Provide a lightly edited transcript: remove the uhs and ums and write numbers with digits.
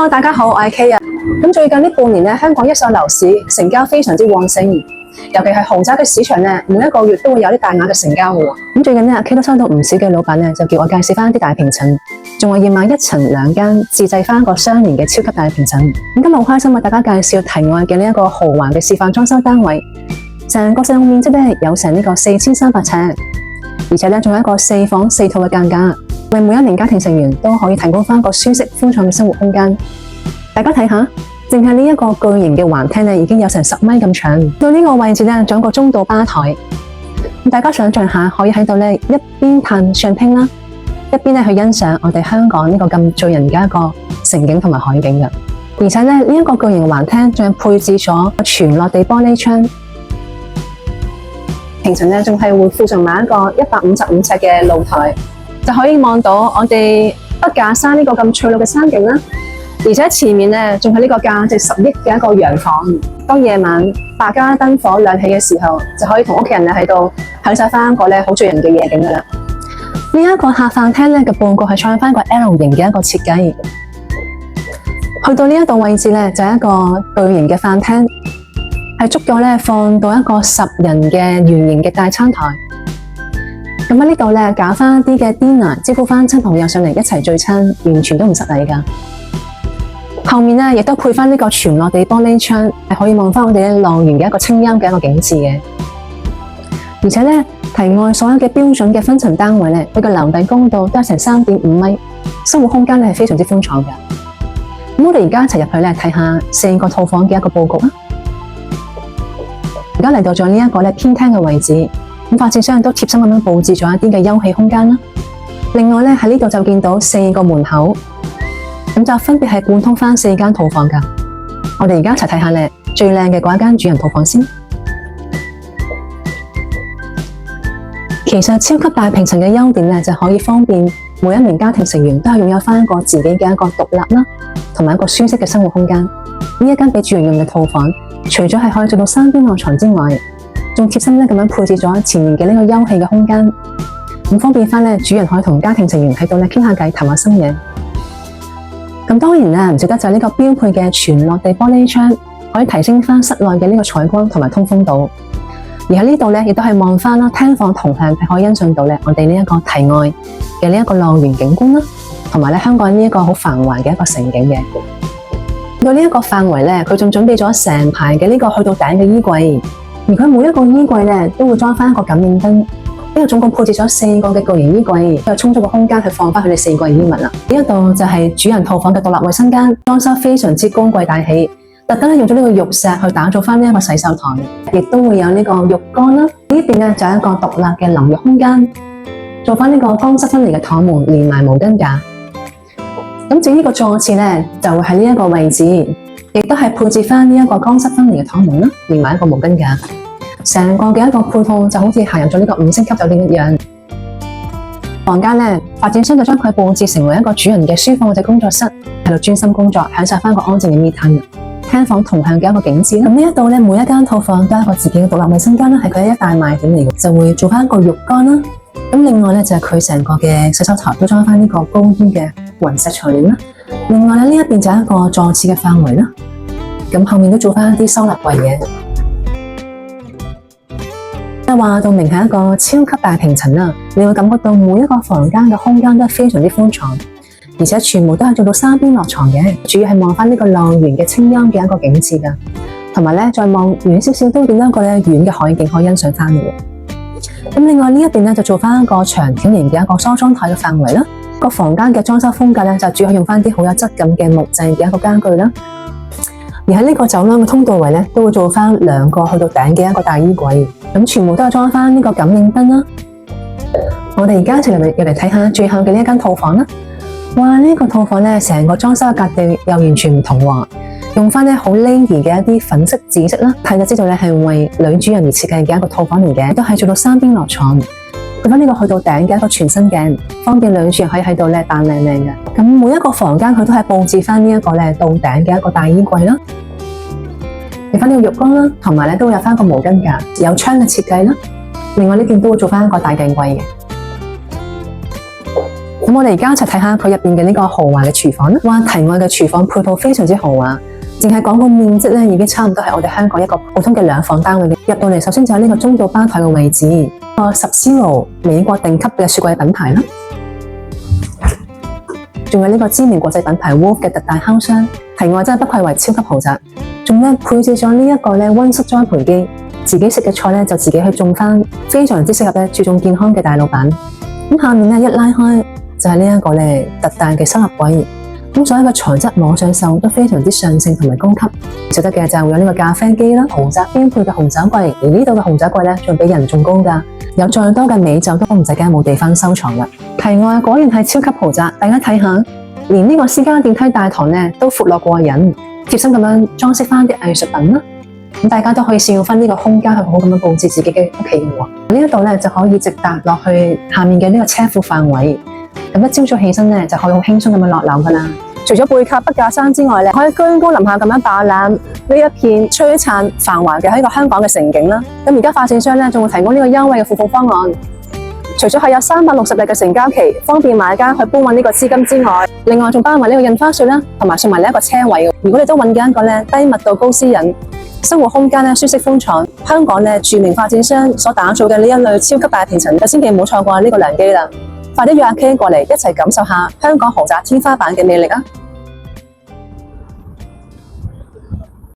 Hello， 大家好，我係 K 啊。咁最近呢半年咧，香港一手樓市成交非常之旺盛，尤其係豪宅嘅市場咧，每一個月都會有啲大額嘅成交嘅喎。咁最近咧，K 都收到唔少嘅老闆咧，就叫我介紹翻啲大平層，仲話要買1層2間自製翻個雙連嘅超級大平層。咁今日好開心為大家介紹題外嘅呢一個豪華嘅示範裝修單位，成個使用面積咧有成呢個4300尺，而且咧仲有一個4房4套嘅間隔。為每一名家庭成員都可以提供翻個舒適寬敞嘅生活空間。大家睇下，淨係呢一個巨型嘅橫廳咧，已經有成10米咁長。到呢個位置咧，仲有個中度吧台。大家想象下，可以喺度咧一邊嘆上拼啦，一邊咧去欣賞我哋香港呢個咁醉人嘅一個城景同埋海景嘅。而且咧呢一個巨型橫廳仲配置咗全落地玻璃窗，平時咧仲係會附上埋一個155尺嘅露台。就可以望到我哋筆架山呢個咁翠綠嘅山景啦，而且前面呢仲係呢個價值10億嘅一個洋房。當夜晚百家燈火亮起嘅時候，就可以同屋企人喺度享受翻一個好醉人嘅夜景噶啦。呢一個客飯廳咧嘅佈局係採翻個 L 型嘅一個設計。去到呢一度位置咧，就係一個巨型嘅飯廳，係足夠咧放到一個10人嘅圓形嘅大餐台。咁喺呢度咧搞翻啲嘅 dinner， 招呼翻親朋友上嚟一齊聚餐，完全都唔失禮噶。後面咧亦都配翻呢個全落地玻璃窗，係可以望翻我哋嘅浪園嘅一個清幽嘅一個景致嘅。而且咧題外所有嘅標準嘅分層單位咧，佢嘅樓底高度都係成3.5米，生活空間咧係非常之寬敞嘅。咁我哋而家一齊入去咧睇下4個套房嘅一個佈局啦。而家嚟到咗呢一個偏廳嘅位置。發展商都貼心咁樣佈置咗一啲嘅休憩空間啦。另外咧喺呢度就見到4個門口，咁就分別係貫通翻4間套房噶。我哋而家一齊睇下咧最靚嘅嗰一間主人套房先。其實超級大平層嘅優點咧就可以方便每一名家庭成員都係擁有翻一個自己嘅一個獨立啦，同埋一個舒適嘅生活空間。呢一間俾主人用嘅套房，除咗係可以做到3邊臥床之外，仲貼心咧咁樣配置咗前面嘅呢個休憩嘅空間，咁方便翻咧主人可以同家庭成員喺度咧傾下偈、談下心嘢。咁當然啦，唔少得就係呢個標配嘅全落地玻璃窗，可以提升翻室內嘅呢個採光同埋通風度。而喺呢度咧，亦都係望翻啦廳房同向，係可以欣賞到咧我哋呢一個題外嘅呢一個浪園景觀啦，同埋咧香港呢一個好繁華嘅一個城景嘅。到呢一個範圍咧，佢仲準備咗成排嘅呢個去到頂嘅衣櫃。而佢每一個衣櫃咧都會裝翻一個感應燈，呢個總共配置咗4個嘅巨型衣櫃，有充足嘅空間去放翻佢哋4個嘅衣物啦。呢一度就係主人套房嘅獨立衛生間，裝修非常之高貴大氣，特登用咗呢個玉石去打造翻呢一個洗手台，亦都會有呢個浴缸啦。呢邊咧就有一個獨立嘅淋浴空間，做翻呢個乾濕分離嘅躺門，連埋毛巾架。咁至於呢個座廁咧，就會喺呢一個位置，亦都係配置翻呢一個乾濕分離嘅躺門啦，連埋一個毛巾架。成個嘅一個配套就好似行入咗呢個5星級酒店一樣。房間咧，發展商就將佢佈置成為一個主人嘅書房或者工作室，喺度專心工作，享受翻個安靜嘅 me time。廳房同向嘅一個景致。咁呢一度咧，每一間套房都有一個自己嘅獨立衛生間啦，係佢一大賣點嚟嘅，就會做翻一個浴缸啦。咁另外咧就係佢成個嘅洗手台都裝翻呢個高端嘅雲石材料啦。另外咧呢一邊就係一個座廁嘅範圍啦。咁後面都做翻一啲收納櫃嘅。話到明係一個超級大平層啦，你會感覺到每一個房間嘅空間都係非常之寬敞，而且全部都係做到3邊落床嘅，主要係望翻呢個浪園嘅清幽嘅一個景致噶，同埋咧再望遠少少都見到一個咧遠嘅海景可以欣賞翻嘅。咁另外呢一邊咧就做翻一個長條形嘅一個梳妝台嘅範圍啦。個房間嘅裝修風格咧就主要用翻啲好有質感嘅木製嘅一個家具啦。而喺呢個走廊嘅通道位咧，都會做翻2個去到頂嘅一個大衣櫃，咁全部都係裝翻呢個感應燈啦。我哋而家一齊入嚟睇下最後嘅呢一間套房啦。哇！呢個套房咧，成個裝修嘅格調又完全唔同喎，用翻咧好 lady 嘅一啲粉色、紫色啦，睇就知道咧係為女主人而設計嘅一個套房嚟嘅，都係做到3邊落床，做翻呢個去到頂嘅一個全身鏡，方便女主人可以喺度咧扮靚靚嘅。咁每一個房間佢都係佈置翻呢一個咧到頂嘅一個大衣櫃啦。有翻呢個浴缸啦，同埋咧都會有翻個毛巾架，有窗嘅設計啦。另外呢邊都會做翻一個大鏡櫃嘅。咁我哋而家一齊睇下佢入邊嘅呢個豪華嘅廚房啦。哇，題外嘅廚房配套非常之豪華，淨係講個面積咧，已經差唔多係我哋香港一個普通嘅2房單位嘅。入到嚟，首先就有呢個中島吧台嘅位置，個10CENO美國頂級嘅雪櫃品牌啦，仲有呢個知名國際品牌 Wolf 嘅特大烤箱。題外真係不愧為超級豪宅，仲咧配置咗呢一個咧溫室栽培機，自己食嘅菜咧就自己去種翻，非常之適合咧注重健康嘅大老闆。咁下面咧一拉開就係呢一個咧特大嘅收納櫃，咁所有嘅材質摸上手都非常之上乘同埋高級。值得嘅就係會有呢個咖啡機啦，豪宅標配嘅紅酒櫃，而呢度嘅紅酒櫃咧仲比人仲高㗎，有再多嘅美酒都唔使驚冇地方收藏啦。題外果然係超級豪宅，大家睇下。連呢個私家電梯大堂呢都闊落過癮，貼心咁樣裝飾翻啲藝術品啦。咁大家都可以善用翻呢個空間去好好咁樣佈置自己嘅屋企嘅喎。呢一度呢就可以直達落去下面嘅呢個車庫範圍。咁一朝早起身呢就可以好輕鬆咁樣落樓㗎啦。除咗背靠筆架山之外呢，可以居高臨下咁樣把攬呢一片璀璨繁華嘅喺個香港嘅城景啦。咁而家發展商呢仲會提供呢個優惠嘅付款方案。除咗係有360日嘅成交期，方便買家去搬運呢個資金之外，另外仲包埋呢個印花稅啦，同埋送埋呢一個車位。如果你都揾緊一個咧低密度高私隱、生活空間咧舒適風敞，香港咧著名發展商所打造嘅呢一類超級大平層，就千祈唔好錯過呢個良機啦！快啲約阿 K 過嚟一齊感受下香港豪宅天花板嘅魅力啊！